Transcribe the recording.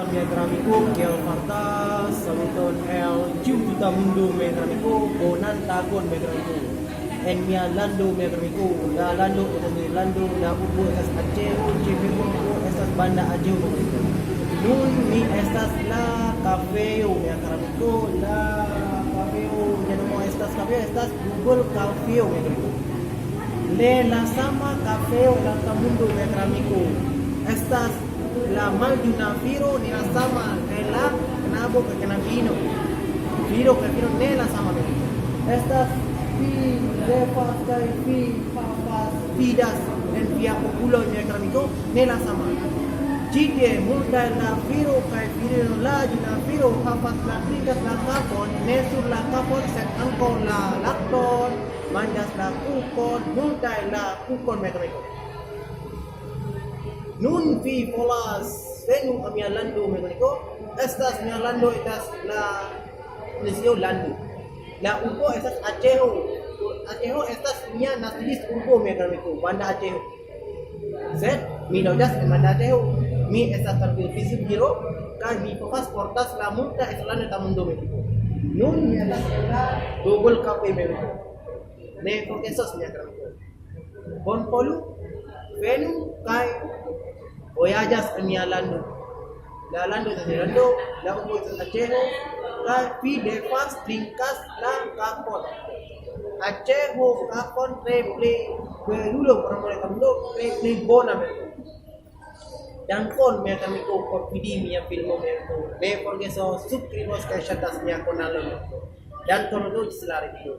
tambia gramico che al farta saluton el juta mundo me gramico bonan tagon me gramico en mia lando me gramico la lando en lando la ubu estas acheo chepeco estas banda acheo nun mi estas la cafeo me gramico la cafeo ya no estas cafeo estas google cafeo me gramico le la sama cafeo la mundo me gramico estas la mal de una viro ni la sama que la nabo que na vino que vino ne la sama estas fi de pasta y fi papas pidas en via populo ni gramico ne la sama jike multa la viro que vino la de una viro papas la pidas la capon ne sur la capon set angko la lacton mandas la kupon multa la kupon me gramico nun vi volas venu a mia lando mekaniko estas mia lando estas la nesio lando la urbo estas Aceh estas mia naskilis urbo mekaniko banda Aceh sed mi loĝas en banda Aceh mi estas tampil fisik biro kaj mi povas portas la multa estrana ta mundo mekaniko nun mi estas en la Google Cafe mekaniko ne forgesos mia mekaniko bonvolu venu kaj voyagas en mia lando. La lando de lando, la ubo de Aceh, la fi de fas trinkas la kapon. Aceh kapon triple, berulo por mereka mundo, triple bona mereka. Dankon mereka miko por vidi mia filmo mereka. Ne forgeso subscribos kaj shatas mia kanalo. Dan tono selari video.